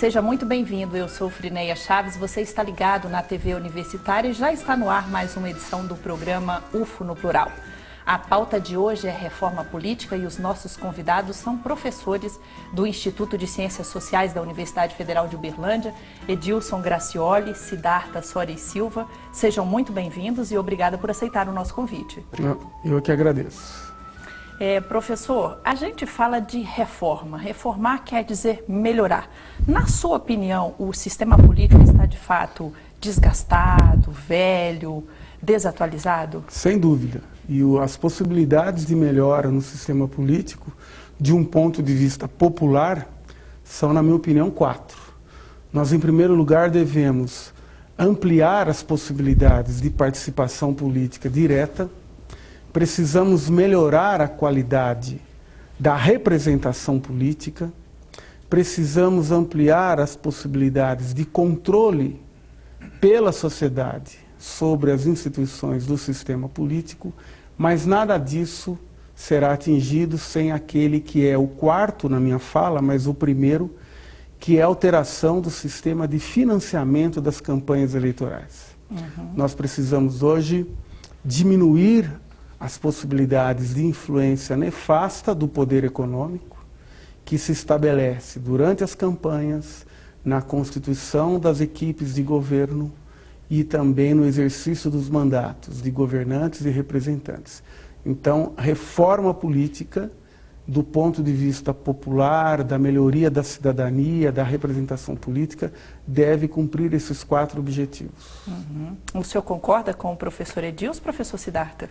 seja muito bem-vindo. Eu sou Frineia Chaves, você está ligado na TV Universitária e já está no ar mais uma edição do programa UFO no Plural. A pauta de hoje é reforma política e os nossos convidados são professores do Instituto de Ciências Sociais da Universidade Federal de Uberlândia, Edilson Gracioli, Siddhartha Soares Silva. Sejam muito bem-vindos e obrigada por aceitar o nosso convite. Eu que agradeço. Professor, a gente fala de reforma. Reformar quer dizer melhorar. Na sua opinião, o sistema político está de fato desgastado, velho, desatualizado? Sem dúvida. E as possibilidades de melhora no sistema político, de um ponto de vista popular, são, na minha opinião, 4. Nós, em primeiro lugar, devemos ampliar as possibilidades de participação política direta. Precisamos melhorar a qualidade da representação política, precisamos ampliar as possibilidades de controle pela sociedade sobre as instituições do sistema político, mas nada disso será atingido sem aquele que é o quarto na minha fala, mas o primeiro, que é a alteração do sistema de financiamento das campanhas eleitorais. Nós precisamos hoje diminuir as possibilidades de influência nefasta do poder econômico que se estabelece durante as campanhas, na constituição das equipes de governo e também no exercício dos mandatos de governantes e representantes. Então, reforma política, do ponto de vista popular, da melhoria da cidadania, da representação política, deve cumprir esses 4 objetivos. O senhor concorda com o professor Edilson, professor Siddhartha?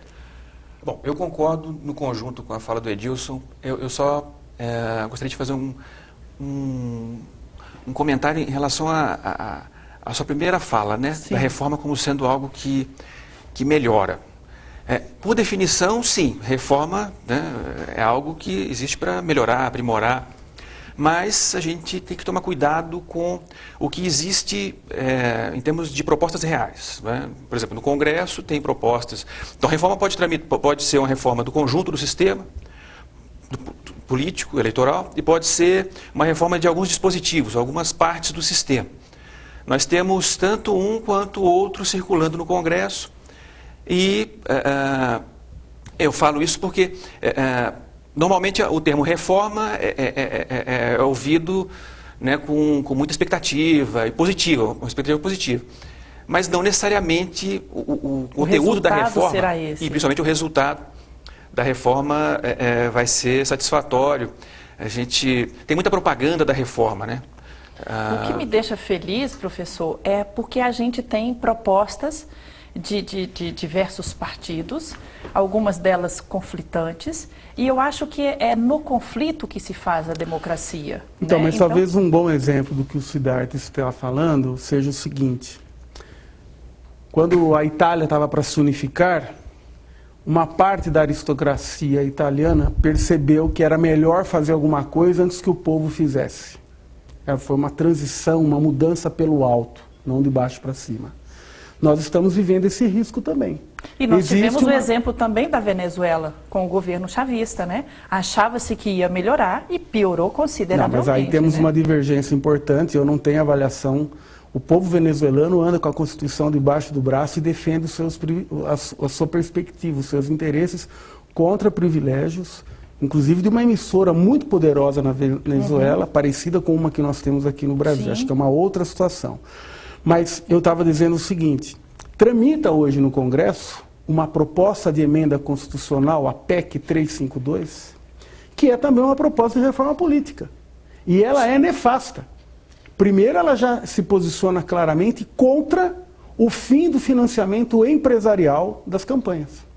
Bom, eu concordo no conjunto com a fala do Edilson. Eu só gostaria de fazer um comentário em relação à sua primeira fala, né? Da reforma como sendo algo que melhora. Por definição, sim, reforma, né, é algo que existe para melhorar, aprimorar, mas a gente tem que tomar cuidado com o que existe em termos de propostas reais, né? Por exemplo, no Congresso tem propostas. Então, a reforma pode ser uma reforma do conjunto do sistema político, eleitoral, e pode ser uma reforma de alguns dispositivos, algumas partes do sistema. Nós temos tanto um quanto o outro circulando no Congresso, e eu falo isso porque normalmente o termo reforma é ouvido, né, com muita expectativa e positiva, uma expectativa positiva. Mas não necessariamente o conteúdo da reforma, será esse. E principalmente o resultado da reforma vai ser satisfatório. A gente tem muita propaganda da reforma, né? O que me deixa feliz, professor, é porque a gente tem propostas de diversos partidos, algumas delas conflitantes, e eu acho que é no conflito que se faz a democracia. Então, né? mas talvez um bom exemplo do que o Siddhartha está falando seja o seguinte: quando a Itália estava para se unificar, uma parte da aristocracia italiana percebeu que era melhor fazer alguma coisa antes que o povo fizesse. Foi uma transição, uma mudança pelo alto, não de baixo para cima. Nós estamos vivendo esse risco também. E nós tivemos o exemplo também da Venezuela, com o governo chavista, né? Achava-se que ia melhorar e piorou consideravelmente. Não, mas aí temos uma divergência importante, eu não tenho avaliação. O povo venezuelano anda com a Constituição debaixo do braço e defende a sua perspectiva, os seus interesses contra privilégios, inclusive de uma emissora muito poderosa na Venezuela, parecida com uma que nós temos aqui no Brasil. Sim. Acho que é uma outra situação. Mas eu estava dizendo o seguinte: tramita hoje no Congresso uma proposta de emenda constitucional, a PEC 352, que é também uma proposta de reforma política. E ela é nefasta. Primeiro, ela já se posiciona claramente contra o fim do financiamento empresarial das campanhas.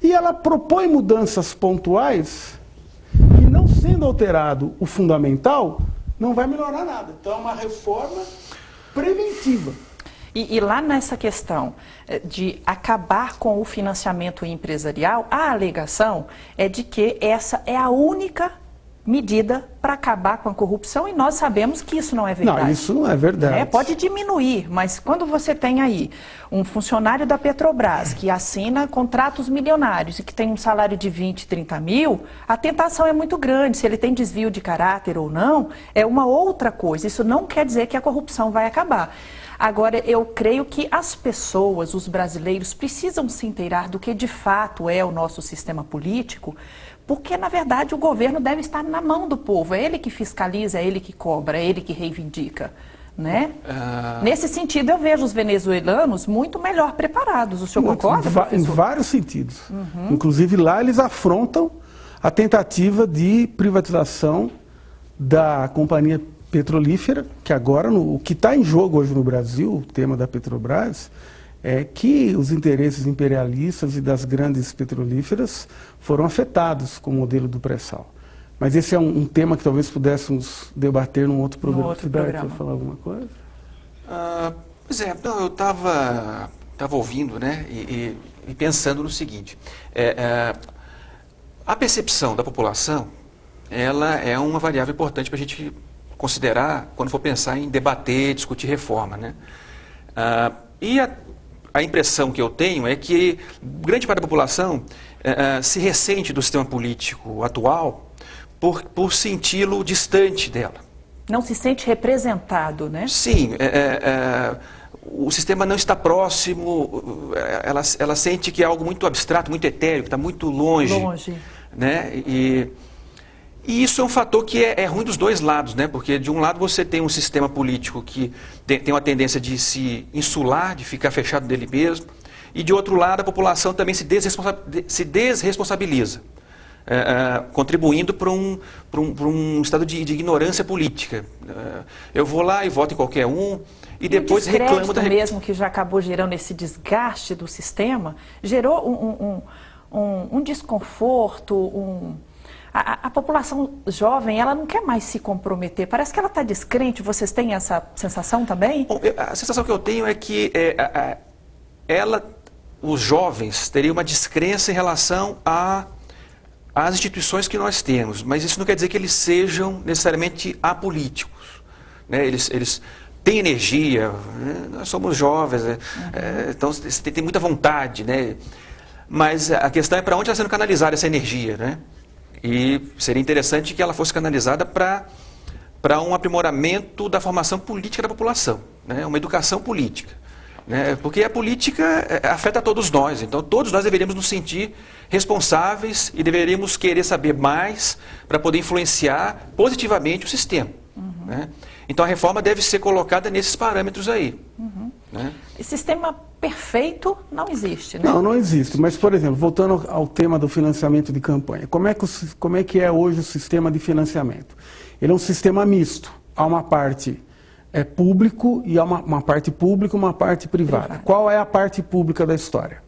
E ela propõe mudanças pontuais e, não sendo alterado o fundamental, não vai melhorar nada. Então, é uma reforma preventiva. E lá nessa questão de acabar com o financiamento empresarial, a alegação é de que essa é a única medida para acabar com a corrupção e nós sabemos que isso não é verdade. Não, isso não é verdade. Pode diminuir, mas quando você tem aí um funcionário da Petrobras que assina contratos milionários e que tem um salário de 20, 30 mil, a tentação é muito grande. Se ele tem desvio de caráter ou não, é uma outra coisa. Isso não quer dizer que a corrupção vai acabar. Agora, eu creio que as pessoas, os brasileiros, precisam se inteirar do que de fato é o nosso sistema político, porque, na verdade, o governo deve estar na mão do povo. É ele que fiscaliza, é ele que cobra, é ele que reivindica, né? Nesse sentido, eu vejo os venezuelanos muito melhor preparados. O senhor concorda, professor? Em vários sentidos. Inclusive, lá eles afrontam a tentativa de privatização da companhia petrolífera, que agora, o que está em jogo hoje no Brasil, o tema da Petrobras, é que os interesses imperialistas e das grandes petrolíferas foram afetados com o modelo do pré-sal. Mas esse é um tema que talvez pudéssemos debater num outro programa. Outro programa. Quer falar alguma coisa? Pois é, não, eu estava ouvindo, né, e pensando no seguinte, a percepção da população, ela é uma variável importante para a gente considerar quando for pensar em debater, discutir reforma, né? E a impressão que eu tenho é que grande parte da população se ressente do sistema político atual por senti-lo distante dela. Não se sente representado, né? Sim, o sistema não está próximo, ela sente que é algo muito abstrato, muito etéreo, que está muito longe. Né? E isso é um fator que é ruim dos dois lados, né? Porque de um lado você tem um sistema político que tem uma tendência de se insular, de ficar fechado dele mesmo, e de outro lado a população também se desresponsabiliza, contribuindo para um estado de ignorância política. Eu vou lá e voto em qualquer um, e depois reclamo da... mesmo que já acabou gerando esse desgaste do sistema, gerou um desconforto, A população jovem, ela não quer mais se comprometer. Parece que ela está descrente. Vocês têm essa sensação também? Bom, a sensação que eu tenho é que os jovens teriam uma descrença em relação às instituições que nós temos. Mas isso não quer dizer que eles sejam necessariamente apolíticos, né? Eles têm energia, né? Nós somos jovens, né? Então tem muita vontade, né? Mas a questão é para onde está sendo canalizada essa energia, né? E seria interessante que ela fosse canalizada para um aprimoramento da formação política da população, né? Uma educação política, né? Porque a política afeta todos nós, então todos nós deveríamos nos sentir responsáveis e deveríamos querer saber mais para poder influenciar positivamente o sistema. Né? Então a reforma deve ser colocada nesses parâmetros aí. Né? Esse sistema perfeito não existe, né? Não existe. Mas, por exemplo, voltando ao tema do financiamento de campanha, como é que é hoje o sistema de financiamento? Ele é um sistema misto. Há uma parte público e há uma parte pública e uma parte privada. Qual é a parte pública da história?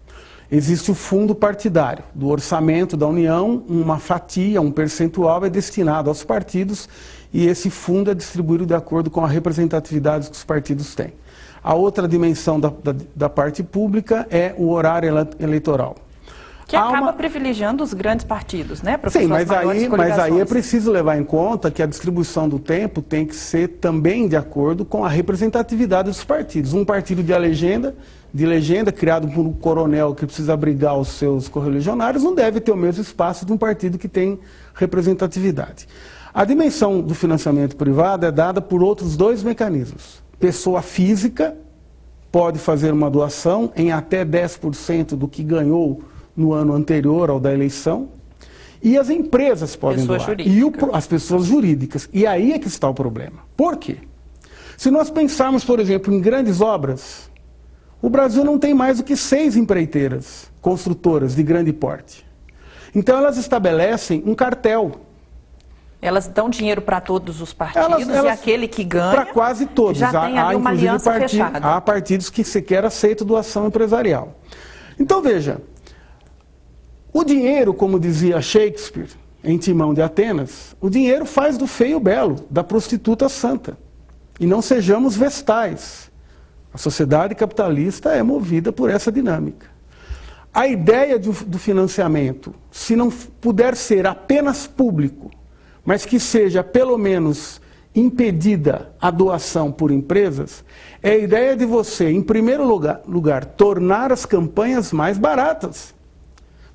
Existe o fundo partidário. Do orçamento da União, uma fatia, um percentual é destinado aos partidos e esse fundo é distribuído de acordo com a representatividade que os partidos têm. A outra dimensão da parte pública é o horário eleitoral. Que acaba privilegiando os grandes partidos, né, professor? Sim, mas aí é preciso levar em conta que a distribuição do tempo tem que ser também de acordo com a representatividade dos partidos. Um partido de legenda criado por um coronel que precisa abrigar os seus correligionários não deve ter o mesmo espaço de um partido que tem representatividade. A dimensão do financiamento privado é dada por outros dois mecanismos. Pessoa física pode fazer uma doação em até 10% do que ganhou no ano anterior ao da eleição, e as empresas podem doar, e as pessoas jurídicas. E aí é que está o problema. Por quê? Se nós pensarmos, por exemplo, em grandes obras, o Brasil não tem mais do que 6 empreiteiras construtoras de grande porte. Então elas estabelecem um cartel. Elas dão dinheiro para todos os partidos e aquele que ganha... Para quase todos. Já tem ali uma aliança fechada. Há partidos que sequer aceitam doação empresarial. Então veja, o dinheiro, como dizia Shakespeare, em Timão de Atenas, o dinheiro faz do feio belo, da prostituta santa. E não sejamos vestais. A sociedade capitalista é movida por essa dinâmica. A ideia do financiamento, se não puder ser apenas público, mas que seja pelo menos impedida a doação por empresas, é a ideia de você, em primeiro lugar, tornar as campanhas mais baratas.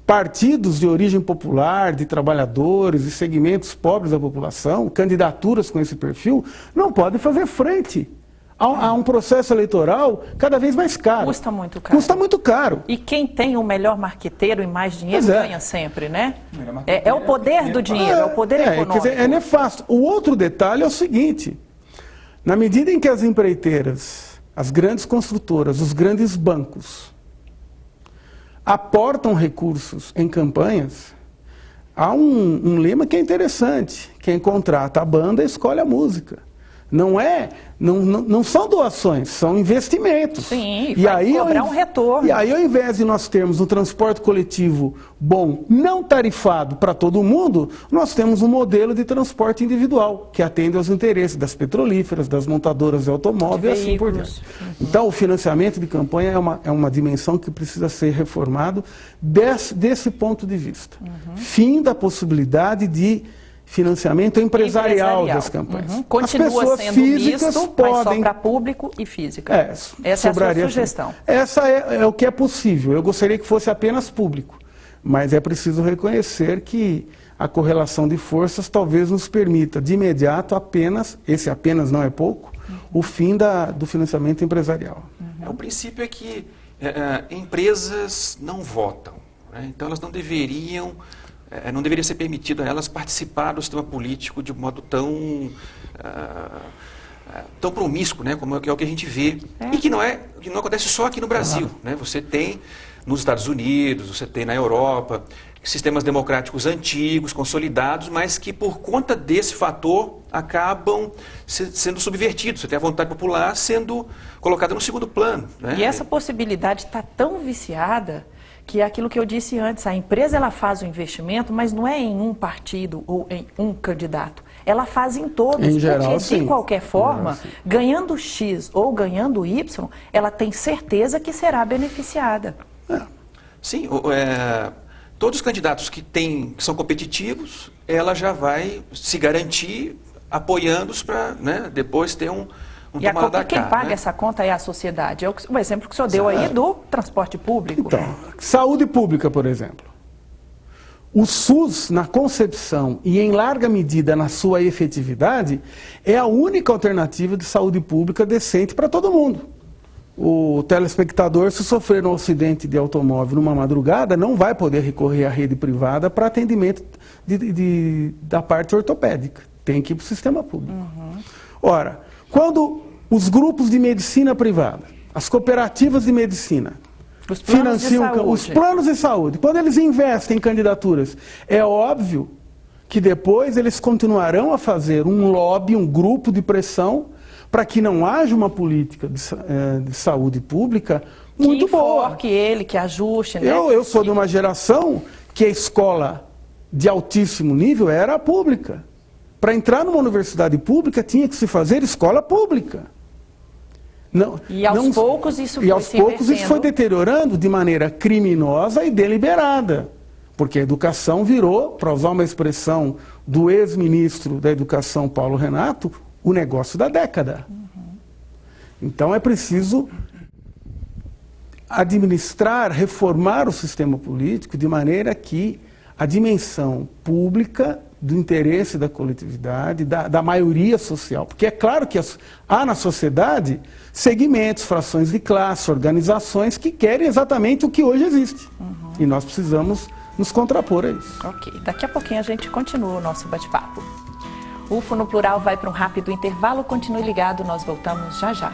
Partidos de origem popular, de trabalhadores e segmentos pobres da população, candidaturas com esse perfil, não podem fazer frente a um processo eleitoral cada vez mais caro. Custa muito caro. Custa muito caro. E quem tem o melhor marqueteiro e mais dinheiro ganha sempre, né? É o poder do dinheiro, é o poder econômico. Quer dizer, é nefasto. O outro detalhe é o seguinte, na medida em que as empreiteiras, as grandes construtoras, os grandes bancos aportam recursos em campanhas, há um lema que é interessante, quem contrata a banda escolhe a música. Não são doações, são investimentos. Sim, vai cobrar um retorno. E aí, ao invés de nós termos um transporte coletivo bom, não tarifado para todo mundo, nós temos um modelo de transporte individual, que atende aos interesses das petrolíferas, das montadoras de automóvel e assim por diante. Então, o financiamento de campanha é uma dimensão que precisa ser reformado desse ponto de vista. Fim da possibilidade de financiamento empresarial das campanhas. Continua as pessoas sendo físicas misto, podem... mas só para público e física. Essa é a sua sugestão. Essa é o que é possível. Eu gostaria que fosse apenas público, mas é preciso reconhecer que a correlação de forças talvez nos permita, de imediato, esse apenas não é pouco, o fim do financiamento empresarial. O princípio é que empresas não votam, né? Então elas não deveria ser permitido a elas participar do sistema político de um modo tão promíscuo, né, como é o que a gente vê. E que não acontece só aqui no Brasil. Né? Você tem nos Estados Unidos, você tem na Europa, sistemas democráticos antigos, consolidados, mas que por conta desse fator acabam sendo subvertidos. Você tem a vontade popular sendo colocada no segundo plano. Né? E essa possibilidade está tão viciada que é aquilo que eu disse antes, a empresa ela faz o investimento, mas não é em um partido ou em um candidato. Ela faz em todos, em geral, porque sim. De qualquer forma, ganhando X ou ganhando Y, ela tem certeza que será beneficiada. Sim, todos os candidatos que são competitivos, ela já vai se garantir apoiando-os para, né, depois ter e quem paga essa conta é a sociedade. É o exemplo que o senhor deu aí do transporte público. Então, saúde pública, por exemplo. O SUS, na concepção e em larga medida na sua efetividade, é a única alternativa de saúde pública decente para todo mundo. O telespectador, se sofrer um acidente de automóvel numa madrugada, não vai poder recorrer à rede privada para atendimento da parte ortopédica. Tem que ir para o sistema público. Ora, quando os grupos de medicina privada, as cooperativas de medicina, financiam os planos de saúde, quando eles investem em candidaturas, é óbvio que depois eles continuarão a fazer um lobby, um grupo de pressão, para que não haja uma política de saúde pública muito boa. Que ajuste, né? Eu sou de uma geração que a escola de altíssimo nível era a pública. Para entrar numa universidade pública, tinha que se fazer escola pública. Aos poucos isso foi deteriorando de maneira criminosa e deliberada. Porque a educação virou, para usar uma expressão do ex-ministro da Educação, Paulo Renato, o negócio da década. Então é preciso administrar, reformar o sistema político de maneira que a dimensão pública do interesse da coletividade, da maioria social. Porque é claro que há na sociedade segmentos, frações de classe, organizações que querem exatamente o que hoje existe. E nós precisamos nos contrapor a isso. Ok, daqui a pouquinho a gente continua o nosso bate-papo. UFO no Plural vai para um rápido intervalo, continue ligado, nós voltamos já já.